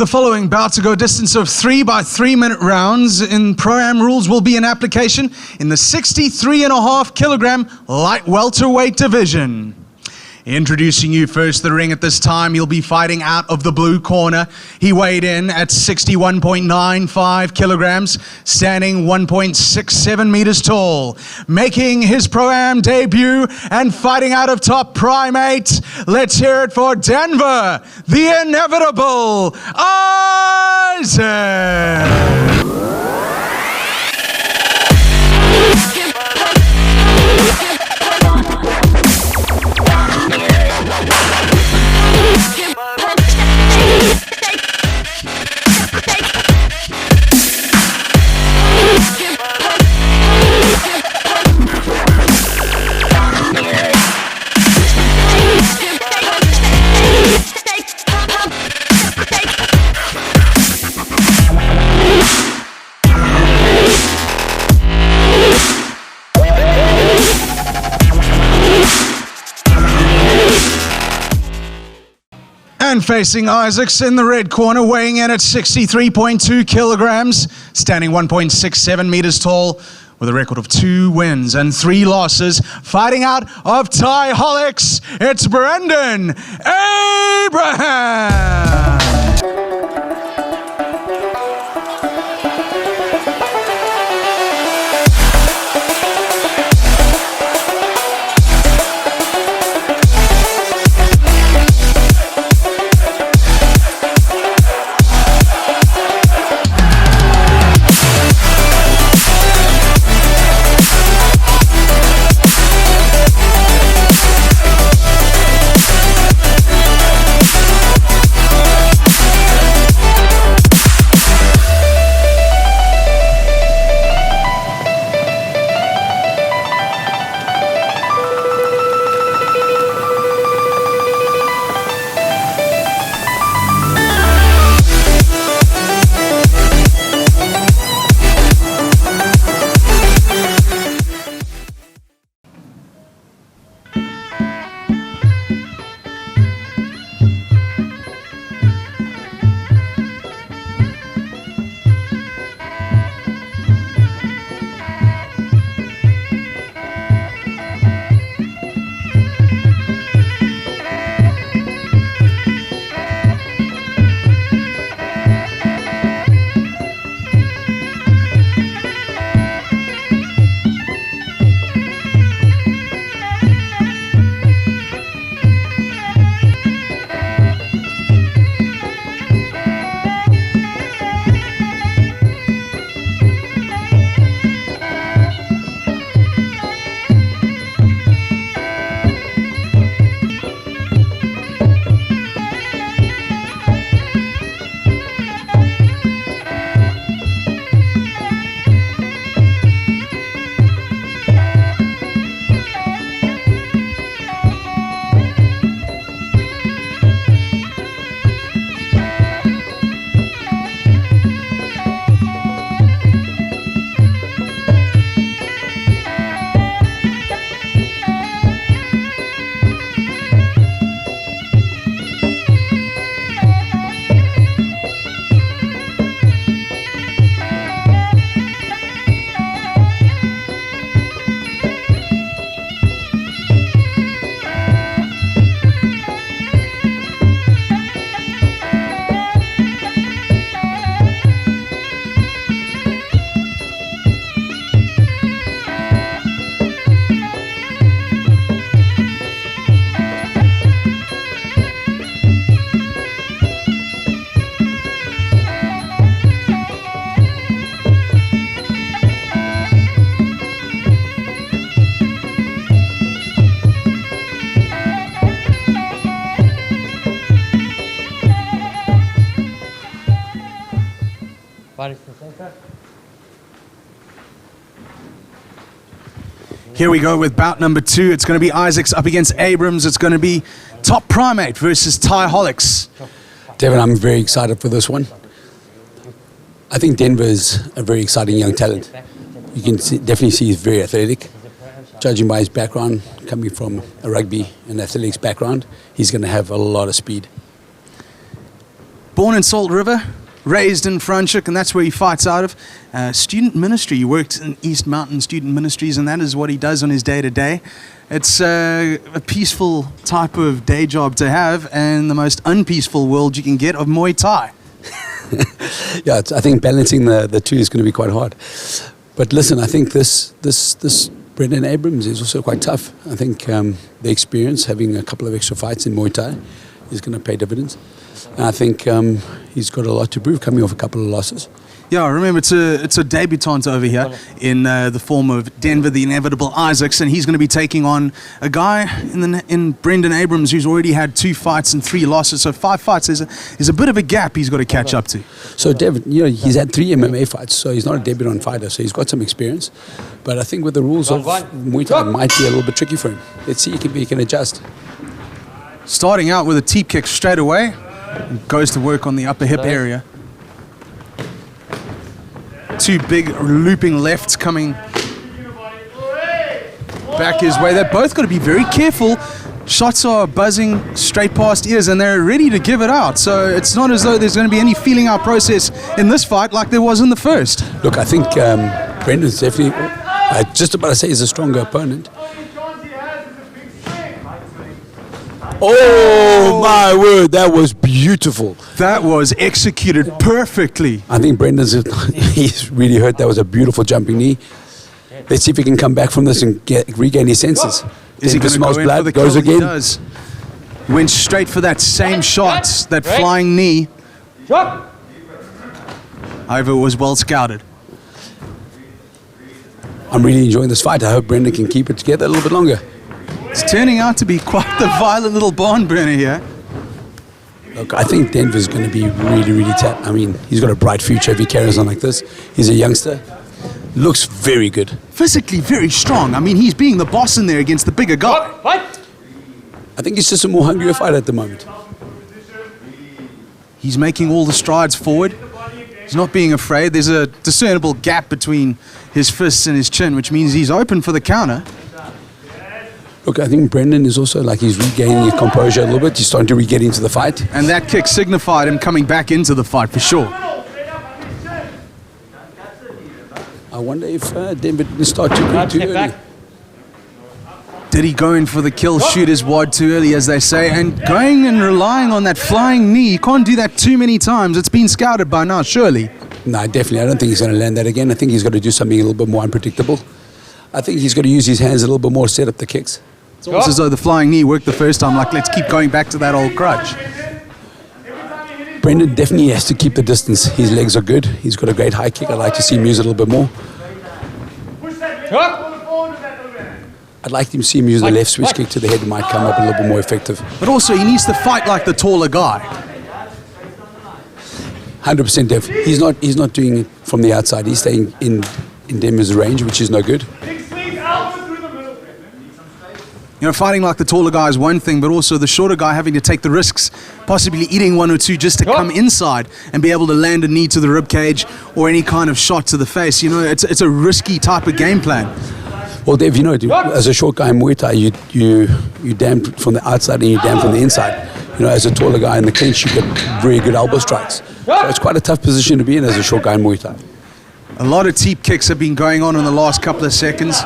The following bout to go a distance of 3 by 3 minute rounds in Pro-Am rules will be in application in the 63.5 kilogram light welterweight division. Introducing you first to the ring at this time, he'll be fighting out of the blue corner. He weighed in at 61.95 kilograms, standing 1.67 meters tall. Making his Pro-Am debut and fighting out of top primate, let's hear it for Denver, the inevitable Isaac! And facing Isaacs in the red corner, weighing in at 63.2 kilograms, standing 1.67 meters tall, with a record of 2 wins and 3 losses, fighting out of Thaiholics, it's Brendon Abraham! Here we go with bout number 2. It's going to be Isaacs up against Abrams. It's going to be Top Primate versus Thaiholics. Devin, I'm very excited for this one. I think Denver's a very exciting young talent. You can definitely see he's very athletic. Judging by his background, coming from a rugby and athletics background, he's going to have a lot of speed. Born in Salt River, raised in Franschhoek, and that's where he fights out of. Student ministry, he worked in East Mountain Student Ministries, and that is what he does on his day-to-day. It's a peaceful type of day job to have, and the most unpeaceful world you can get of Muay Thai. Yeah, I think balancing the two is going to be quite hard. But listen, I think this Brendon Abrams is also quite tough. I think the experience, having a couple of extra fights in Muay Thai, is going to pay dividends. And I think he's got a lot to prove, coming off a couple of losses. Yeah, remember, it's a debutant over here in the form of Denver, the inevitable Isaacs, and he's going to be taking on a guy in Brendon Abrams who's already had 2 fights and 3 losses. So 5 fights is a bit of a gap he's got to catch up to. So, David, he's had 3 MMA fights, so he's not a debutant fighter, so he's got some experience. But I think with the rules of Muay Thai, it might be a little bit tricky for him. Let's see if he can adjust. Starting out with a teep kick straight away, goes to work on the upper hip area. 2 big looping lefts coming back his way. They've both got to be very careful. Shots are buzzing straight past ears, and they're ready to give it out. So it's not as though there's going to be any feeling out process in this fight like there was in the first. Look, I think Brendon's definitely, just about to say, he's a stronger opponent. Oh, my word, that was beautiful. That was executed perfectly. I think Brendon's he's really hurt. That was a beautiful jumping knee. Let's see if he can come back from this and regain his senses. Is he going to go in for the goes kill? again. He does. Went straight for that same shot, that flying knee. However, it was well scouted. I'm really enjoying this fight. I hope Brendon can keep it together a little bit longer. It's turning out to be quite the violent little barn burner here. Look, I think Denver's going to be really, really tough. I mean, he's got a bright future if he carries on like this. He's a youngster. Looks very good. Physically very strong. I mean, he's being the boss in there against the bigger guy. I think he's just a more hungrier fighter at the moment. He's making all the strides forward. He's not being afraid. There's a discernible gap between his fists and his chin, which means he's open for the counter. Look, I think Brendon is also he's regaining his composure a little bit. He's starting to re-get into the fight. And that kick signified him coming back into the fight for sure. I wonder if Denver didn't start too early. Did he go in for the kill, shoot his wad too early, as they say? And going and relying on that flying knee, you can't do that too many times. It's been scouted by now, surely. No, definitely. I don't think he's going to land that again. I think he's got to do something a little bit more unpredictable. I think he's got to use his hands a little bit more to set up the kicks. It's almost as though the flying knee worked the first time, let's keep going back to that old crutch. Brendon definitely has to keep the distance. His legs are good. He's got a great high kick. I'd like to see him use it a little bit more. I'd like him to see him use the left switch kick to the head. It might come up a little bit more effective. But also, he needs to fight like the taller guy. 100% Dev. He's not doing it from the outside. He's staying in Denver's range, which is no good. Fighting like the taller guy is one thing, but also the shorter guy having to take the risks, possibly eating 1 or 2 just to come inside and be able to land a knee to the rib cage or any kind of shot to the face. It's a risky type of game plan. Well, Dave, as a short guy in Muay Thai, you damn from the outside and you damn from the inside. As a taller guy in the clinch, you get very good elbow strikes. So it's quite a tough position to be in as a short guy in Muay Thai. A lot of teep kicks have been going on in the last couple of seconds.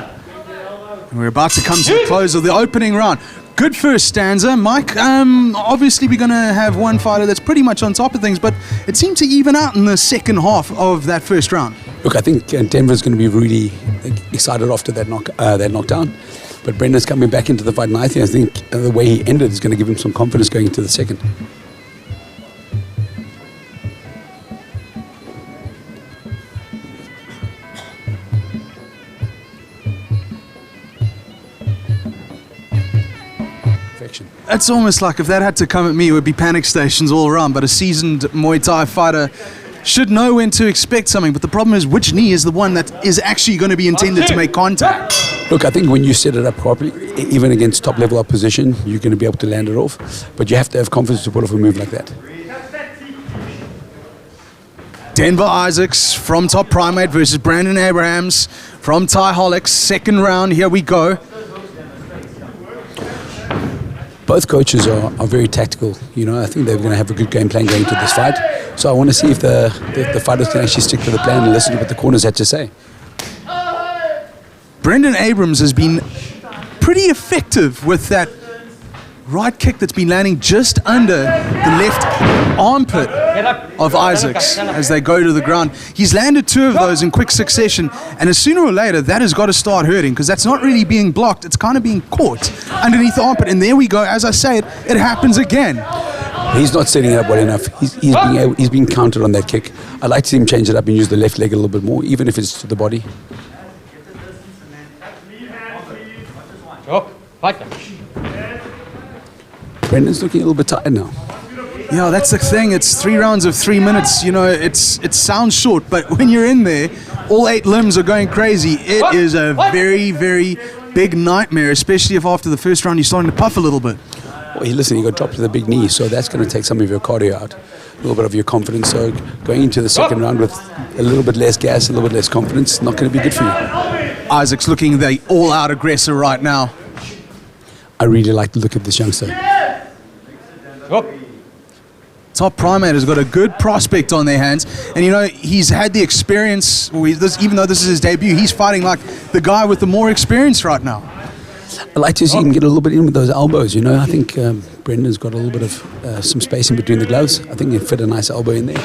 We're about to come to the close of the opening round. Good first stanza, Mike. Obviously, we're going to have one fighter that's pretty much on top of things, but it seemed to even out in the second half of that first round. Look, I think Denver's going to be really excited after that knockdown. But Brendon's coming back into the fight, and I think the way he ended is going to give him some confidence going into the second. It's almost like if that had to come at me, it would be panic stations all around. But a seasoned Muay Thai fighter should know when to expect something. But the problem is, which knee is the one that is actually going to be intended to make contact? Look, I think when you set it up properly, even against top-level opposition, you're going to be able to land it off. But you have to have confidence to pull off a move like that. Denver Isaacs from Top Primate versus Brendon Abrams from Thaiholics. Second round, here we go. Both coaches are very tactical. You know, I think they're going to have a good game plan going into this fight. So I want to see if the fighters can actually stick to the plan and listen to what the corners had to say. Brendon Abrams has been pretty effective with that right kick that's been landing just under the left armpit of Isaacs as they go to the ground. He's landed 2 of those in quick succession, and as sooner or later that has got to start hurting, because that's not really being blocked, it's kind of being caught underneath the armpit. And there we go, as I say it happens again. He's not setting it up well enough. He's being countered on that kick. I'd like to see him change it up and use the left leg a little bit more, even if it's to the body. Brendon's looking a little bit tired now. Yeah, that's the thing. It's 3 rounds of 3 minutes. You know, it sounds short, but when you're in there, all 8 limbs are going crazy. It is a very, very big nightmare, especially if after the first round you're starting to puff a little bit. Well, listen, you got dropped to the big knee, so that's going to take some of your cardio out, a little bit of your confidence. So going into the second round with a little bit less gas, a little bit less confidence, not going to be good for you. Isaac's looking the all-out aggressor right now. I really like the look of this youngster. Top Primate has got a good prospect on their hands, and you know, he's had the experience. Even though this is his debut, he's fighting like the guy with the more experience right now. I'd like to see him get a little bit in with those elbows. You know, I think Brendon's got a little bit of some space in between the gloves. I think he'd fit a nice elbow in there.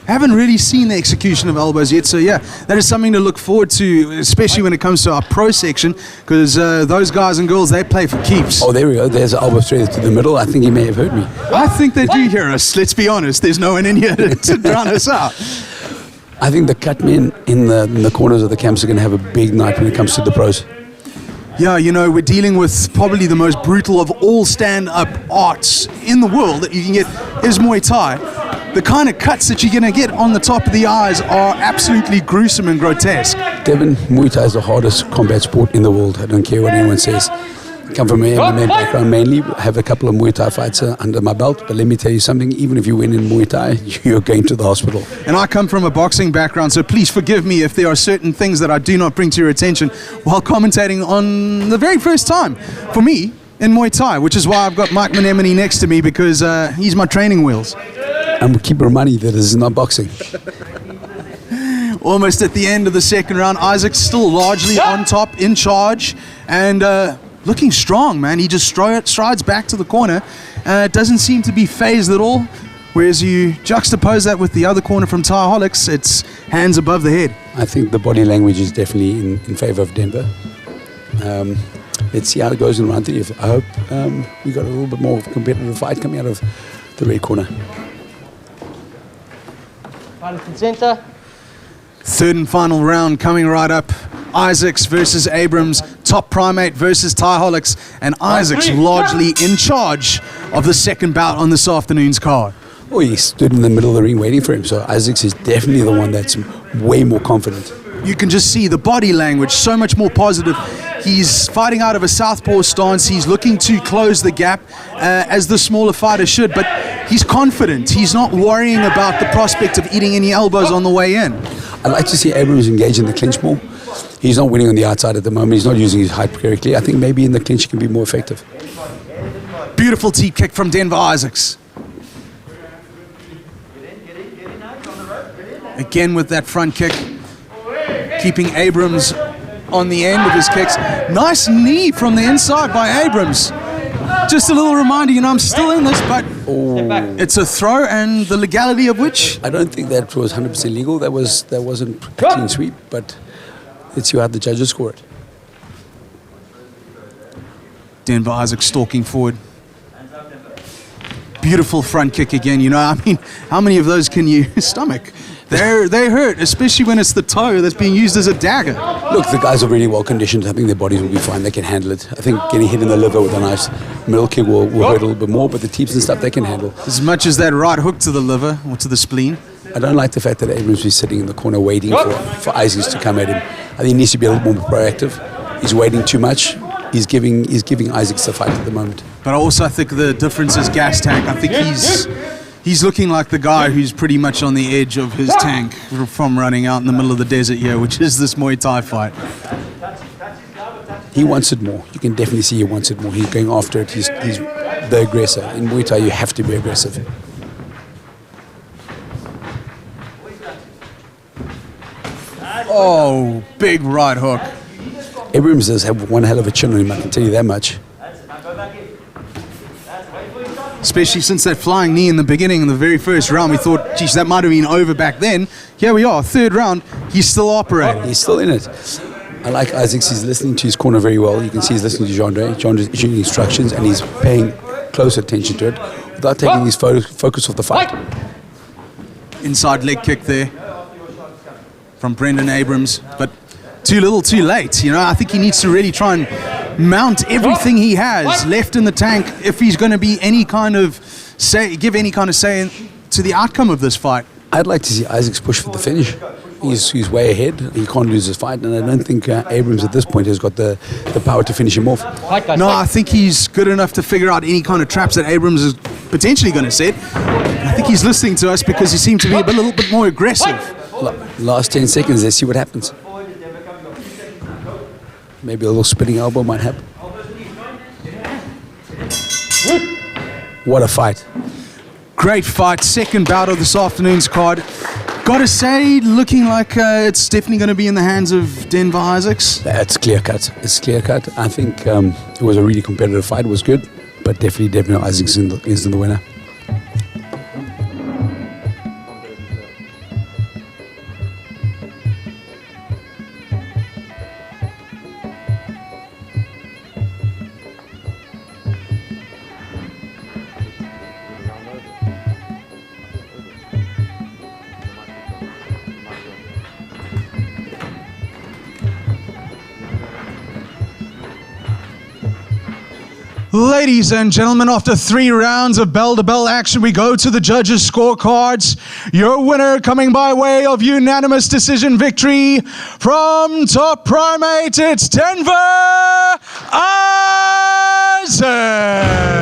Haven't really seen the execution of elbows yet, so yeah, that is something to look forward to, especially when it comes to our pro section, because those guys and girls, they play for keeps. Oh, there we go. There's an elbow straight to the middle. I think he may have hurt me. I think they do hear us. Let's be honest. There's no one in here to drown us out. I think the cut men in the corners of the camps are going to have a big night when it comes to the pros. Yeah, you know, we're dealing with probably the most brutal of all stand-up arts in the world that you can get is Muay Thai. The kind of cuts that you're going to get on the top of the eyes are absolutely gruesome and grotesque. Devin, Muay Thai is the hardest combat sport in the world. I don't care what anyone says. I come from an MMA background mainly. I have a couple of Muay Thai fights under my belt, but let me tell you something, even if you win in Muay Thai, you're going to the hospital. And I come from a boxing background, so please forgive me if there are certain things that I do not bring to your attention while commentating on the very first time for me in Muay Thai, which is why I've got Mike Menemone next to me, because he's my training wheels. And we keep reminding you that this is not boxing. Almost at the end of the second round, Isaac's still largely on top, in charge, and looking strong, man. He just strides back to the corner. Doesn't seem to be phased at all. Whereas you juxtapose that with the other corner from Thaiholics, it's hands above the head. I think the body language is definitely in favor of Denver. Let's see how it goes in round 3. I hope we got a little bit more of a competitive fight coming out of the red corner. Center. Third and final round coming right up. Isaacs versus Abrams, Top Primate versus Thaiholics, and Isaacs largely in charge of the second bout on this afternoon's card. Oh, he stood in the middle of the ring waiting for him, so Isaacs is definitely the one that's way more confident. You can just see the body language, so much more positive. He's fighting out of a southpaw stance. He's looking to close the gap as the smaller fighter should, but he's confident. He's not worrying about the prospect of eating any elbows on the way in. I'd like to see Abrams engage in the clinch more. He's not winning on the outside at the moment. He's not using his height correctly. I think maybe in the clinch he can be more effective. Beautiful teep kick from Denver Isaacs. Again with that front kick, keeping Abrams on the end of his kicks. Nice knee from the inside by Abrams. Just a little reminder, you know, I'm still in this, but it's a throw, and the legality of which? I don't think that was 100% legal. That wasn't a clean sweep, but let's see how the judges score it. Denver Isaacs stalking forward. Beautiful front kick again, you know, I mean, how many of those can you stomach? They hurt, especially when it's the toe that's being used as a dagger. Look, the guys are really well conditioned. I think their bodies will be fine. They can handle it. I think getting hit in the liver with a nice middle kick will hurt a little bit more, but the teeps and stuff they can handle. As much as that right hook to the liver or to the spleen. I don't like the fact that Abrams is sitting in the corner waiting for Isaacs to come at him. I think he needs to be a little more proactive. He's waiting too much. He's giving Isaacs the fight at the moment. But also I think the difference is gas tank. I think he's looking like the guy who's pretty much on the edge of his tank from running out in the middle of the desert here, which is this Muay Thai fight. He wants it more. You can definitely see he wants it more. He's going after it. He's the aggressor. In Muay Thai, you have to be aggressive. Oh, big right hook. Abrams does have one hell of a chin on him, I can tell you that much. Especially since that flying knee in the beginning, in the very first round, we thought, geez, that might have been over back then. Here we are, third round, he's still operating. He's still in it. I like Isaacs, he's listening to his corner very well. You can see he's listening to Jandre. Jandre's issuing instructions and he's paying close attention to it without taking his focus off the fight. Inside leg kick there from Brendon Abrams, but too little too late. You know, I think he needs to really try and mount everything he has left in the tank if he's going to be any kind of say, give any kind of say to the outcome of this fight. I'd like to see Isaacs push for the finish. He's way ahead. He can't lose his fight, and I don't think Abrams at this point has got the power to finish him off. No, I think he's good enough to figure out any kind of traps that Abrams is potentially going to set. I think he's listening to us because he seemed to be a little bit more aggressive. Last 10 seconds, let's see what happens. Maybe a little spinning elbow might happen. What a fight. Great fight, second bout of this afternoon's card. Gotta say, looking like it's definitely going to be in the hands of Denver Isaacs. It's clear cut. It's clear cut. I think it was a really competitive fight. It was good, but definitely Isaacs is the winner. Ladies and gentlemen, after 3 rounds of bell-to-bell action, we go to the judges' scorecards. Your winner coming by way of unanimous decision victory from Top Primate, it's Denver Isaacs.